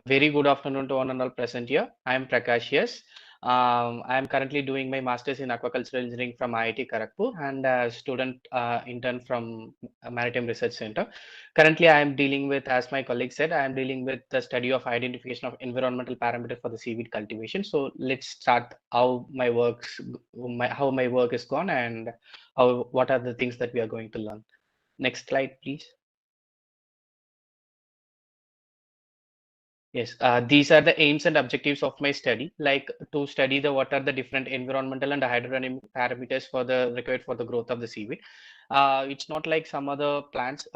Very good afternoon to one and all present here. I am Prakash. Yes. I am currently doing my master's in aquaculture engineering from IIT Kharagpur and a student intern from Maritime Research Center. Currently, I am dealing with, as my colleague said, I am dealing with the study of identification of environmental parameters for the seaweed cultivation. So let's start how my work is gone and what are the things that we are going to learn. Next slide, please. Yes, these are the aims and objectives of my study, like to study the what are the different environmental and hydrodynamic parameters for the required for the growth of the seaweed. It's not like some other plants.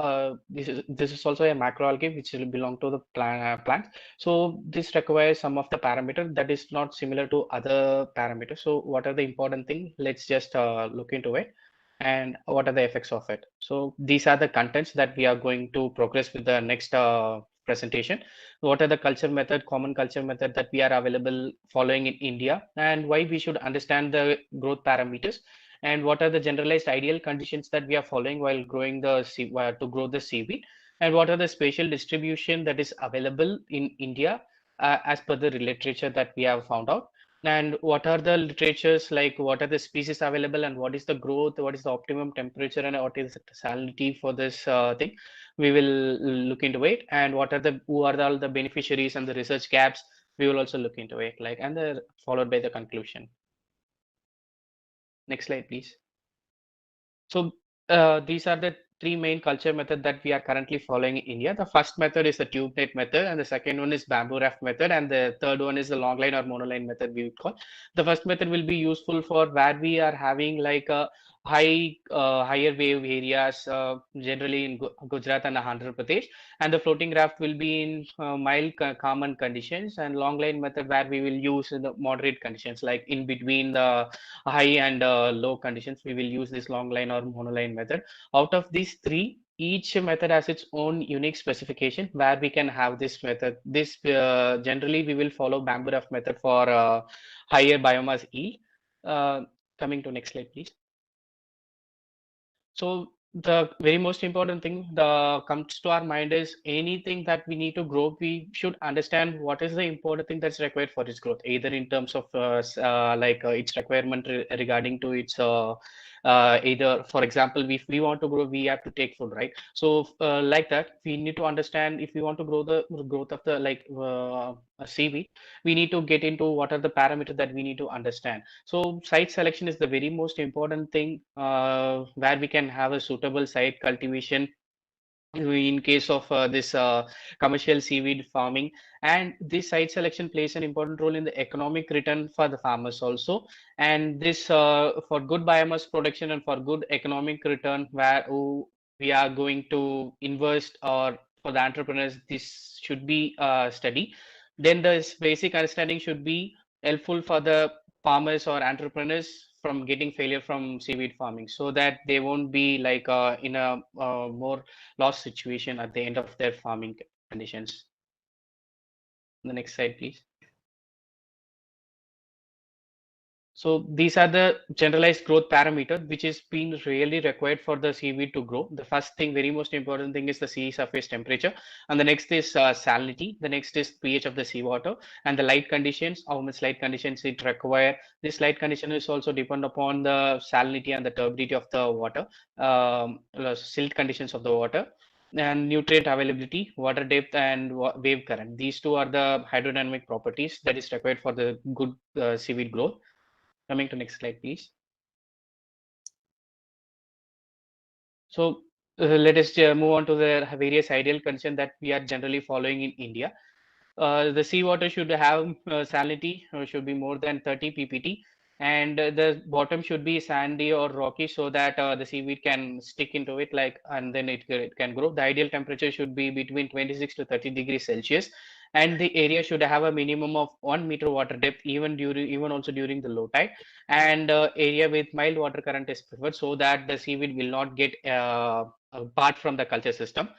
This is also a macroalgae which will belong to the plants. So this requires some of the parameter that is not similar to other parameters. So what are the important thing? Let's just look into it and what are the effects of it. So these are the contents that we are going to progress with the next presentation. What are the culture method, common culture method that we are available following in India, and why we should understand the growth parameters, and what are the generalized ideal conditions that we are following while growing to grow the seaweed, and what are the spatial distribution that is available in India as per the literature that we have found out, and what are the literatures, like what are the species available, and what is the growth, what is the optimum temperature, and what is the salinity for this thing. We will look into it, and what are the who are all the beneficiaries and the research gaps. We will also look into it, like, and the followed by the conclusion. Next slide, please. So these are the three main culture methods that we are currently following in India. The first method is the tube net method, and the second one is bamboo raft method, and the third one is the long line or monoline method we would call. The first method will be useful for where we are having like a higher wave areas, generally in Gujarat and Andhra Pradesh, and the floating raft will be in mild common conditions, and long line method where we will use in the moderate conditions, like in between the high and low conditions. We will use this long line or monoline method. Out of these three, each method has its own unique specification where we can have this method. This generally we will follow bamboo raft method for higher biomass yield. Uh, Coming to next slide, please. So the very most important thing that comes to our mind is anything that we need to grow, we should understand what is the important thing that's required for its growth, either in terms of its requirement regarding to its either, for example, if we want to grow, we have to take food, right? So like that, we need to understand if we want to grow the growth of the seaweed, we need to get into what are the parameters that we need to understand. So site selection is the very most important thing where we can have a suitable site cultivation in case of this commercial seaweed farming, and this site selection plays an important role in the economic return for the farmers also, and this for good biomass production and for good economic return where we are going to invest, or for the entrepreneurs this should be study. Then this basic understanding should be helpful for the farmers or entrepreneurs from getting failure from seaweed farming, so that they won't be like in a more loss situation at the end of their farming conditions. The next slide, please. So these are the generalized growth parameter which is being really required for the seaweed to grow. The first thing, very most important thing, is the sea surface temperature, and the next is salinity. The next is pH of the seawater, and the light conditions, how much light conditions it require. This light condition is also depend upon the salinity and the turbidity of the water, silt conditions of the water, and nutrient availability, water depth, and wave current. These two are the hydrodynamic properties that is required for the good seaweed growth. Coming to next slide, please. So let us move on to the various ideal conditions that we are generally following in India. The seawater should have salinity, should be more than 30 ppt, and the bottom should be sandy or rocky so that the seaweed can stick into it, like, and then it can grow. The ideal temperature should be between 26 to 30 degrees Celsius, and the area should have a minimum of 1 meter water depth, even also during the low tide, and area with mild water current is preferred so that the seaweed will not get apart from the culture system.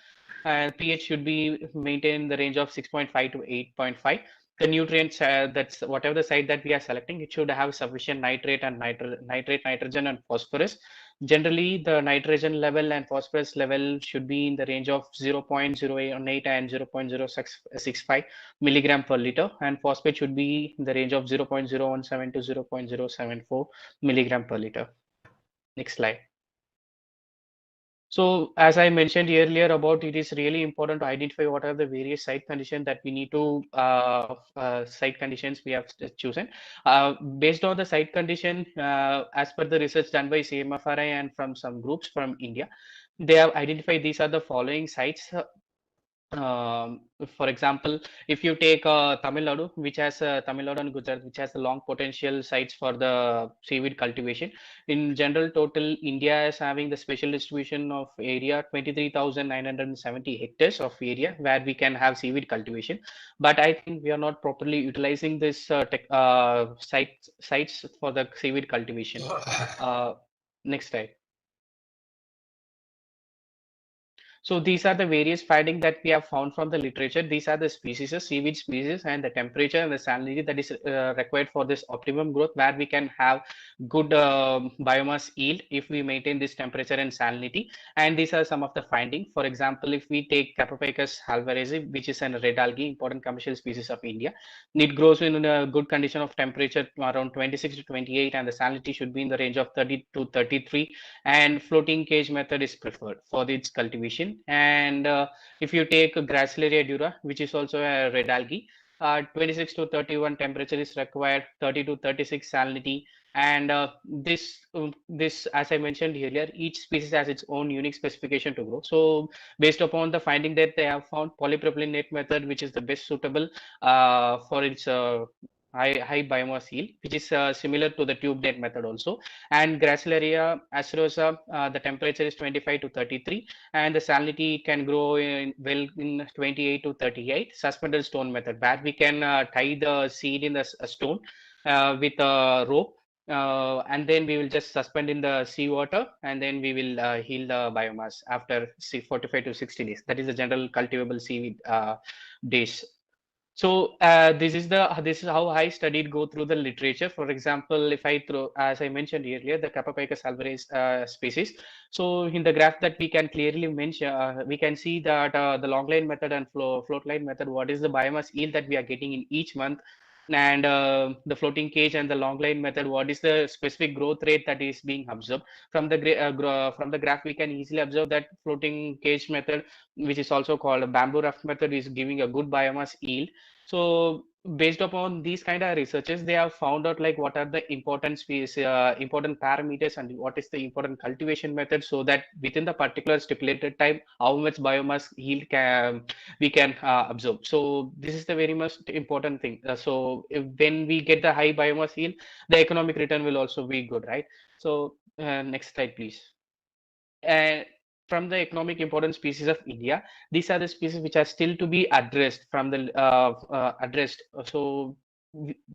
pH should be maintained in the range of 6.5 to 8.5. The nutrients, that's whatever the site that we are selecting, it should have sufficient nitrate, nitrogen, and phosphorus. Generally, the nitrogen level and phosphorus level should be in the range of 0.018 and 0.065 milligram per liter, and phosphate should be in the range of 0.017 to 0.074 milligram per liter. Next slide. So as I mentioned earlier about, it is really important to identify what are the various site conditions that we need to site conditions we have chosen. Based on the site condition, as per the research done by CMFRI and from some groups from India, they have identified these are the following sites. For example, if you take Tamil Nadu, which has Tamil Nadu and Gujarat, which has the long potential sites for the seaweed cultivation. In general, total India is having the special distribution of area 23,970 hectares of area where we can have seaweed cultivation. But I think we are not properly utilizing this sites for the seaweed cultivation. Uh, Next slide. So these are the various findings that we have found from the literature. These are the species, seaweed species, and the temperature and the salinity that is required for this optimum growth, where we can have good biomass yield if we maintain this temperature and salinity. And these are some of the findings. For example, if we take Capopicus halvarezi, which is a red algae, important commercial species of India, it grows in a good condition of temperature around 26 to 28, and the salinity should be in the range of 30 to 33, and floating cage method is preferred for its cultivation. And if you take Gracilaria dura, which is also a red algae, 26 to 31 temperature is required, 30 to 36 salinity. And this, as I mentioned earlier, each species has its own unique specification to grow. So based upon the finding that they have found, polypropylene net method, which is the best suitable for its high biomass yield, which is similar to the tube net method also. And Gracilaria acerosa, the temperature is 25 to 33, and the salinity can grow well in 28 to 38. Suspended stone method, where we can tie the seed in the a stone with a rope, and then we will just suspend in the seawater, and then we will heal the biomass after 45 to 60 days. That is the general cultivable seaweed days. So this is how I studied go through the literature. For example, if I throw, as I mentioned earlier, the Capopicus alvarez species. So in the graph that we can clearly mention, we can see that the long line method and float line method, what is the biomass yield that we are getting in each month, and the floating cage and the long line method, what is the specific growth rate that is being observed. From the from the graph, we can easily observe that floating cage method, which is also called a bamboo raft method, is giving a good biomass yield. So based upon these kind of researches, they have found out like what are the important species, important parameters, and what is the important cultivation method, so that within the particular stipulated time, how much biomass yield can we can absorb. So this is the very most important thing. So when we get the high biomass yield, the economic return will also be good, right? So next slide, please. And from the economic important species of India, these are the species which are still to be addressed from the addressed. So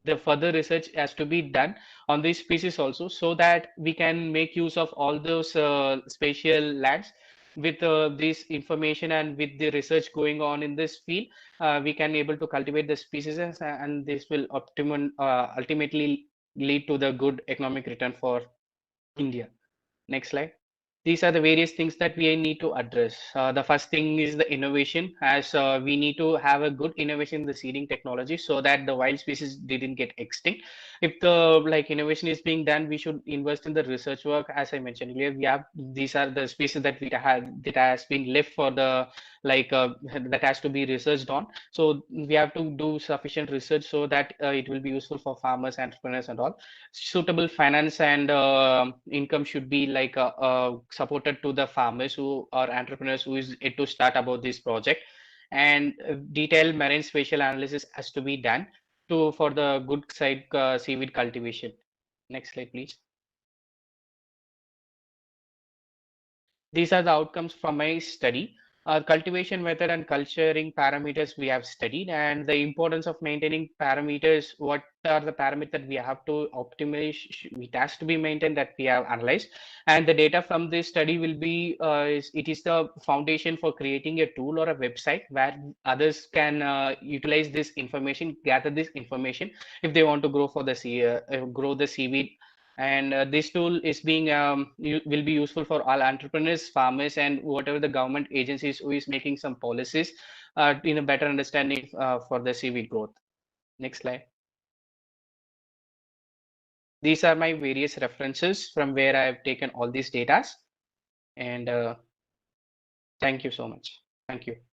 the further research has to be done on these species also, so that we can make use of all those spatial lands. With this information and with the research going on in this field, we can able to cultivate the species, and this will ultimately lead to the good economic return for India. Next slide. These are the various things that we need to address. The first thing is the innovation, as we need to have a good innovation in the seeding technology, so that the wild species didn't get extinct. If the like innovation is being done, we should invest in the research work. As I mentioned earlier, we have these are the species that we have that has been left for the that has to be researched on. So we have to do sufficient research so that it will be useful for farmers, entrepreneurs, and all. Suitable finance and income should be supported to the farmers who or entrepreneurs who is yet to start about this project. And detailed marine spatial analysis has to be done to for the good side seaweed cultivation. Next slide, please. These are the outcomes from my study. Cultivation method and culturing parameters we have studied, and the importance of maintaining parameters. What are the parameters that we have to optimize? It has to be maintained that we have analyzed, and the data from this study will be it is the foundation for creating a tool or a website where others can utilize this information, gather this information if they want to grow for the grow the seaweed And this tool is being will be useful for all entrepreneurs, farmers, and whatever the government agencies who is making some policies in a better understanding for the seaweed growth. Next slide. These are my various references from where I have taken all these data. And thank you so much. Thank you.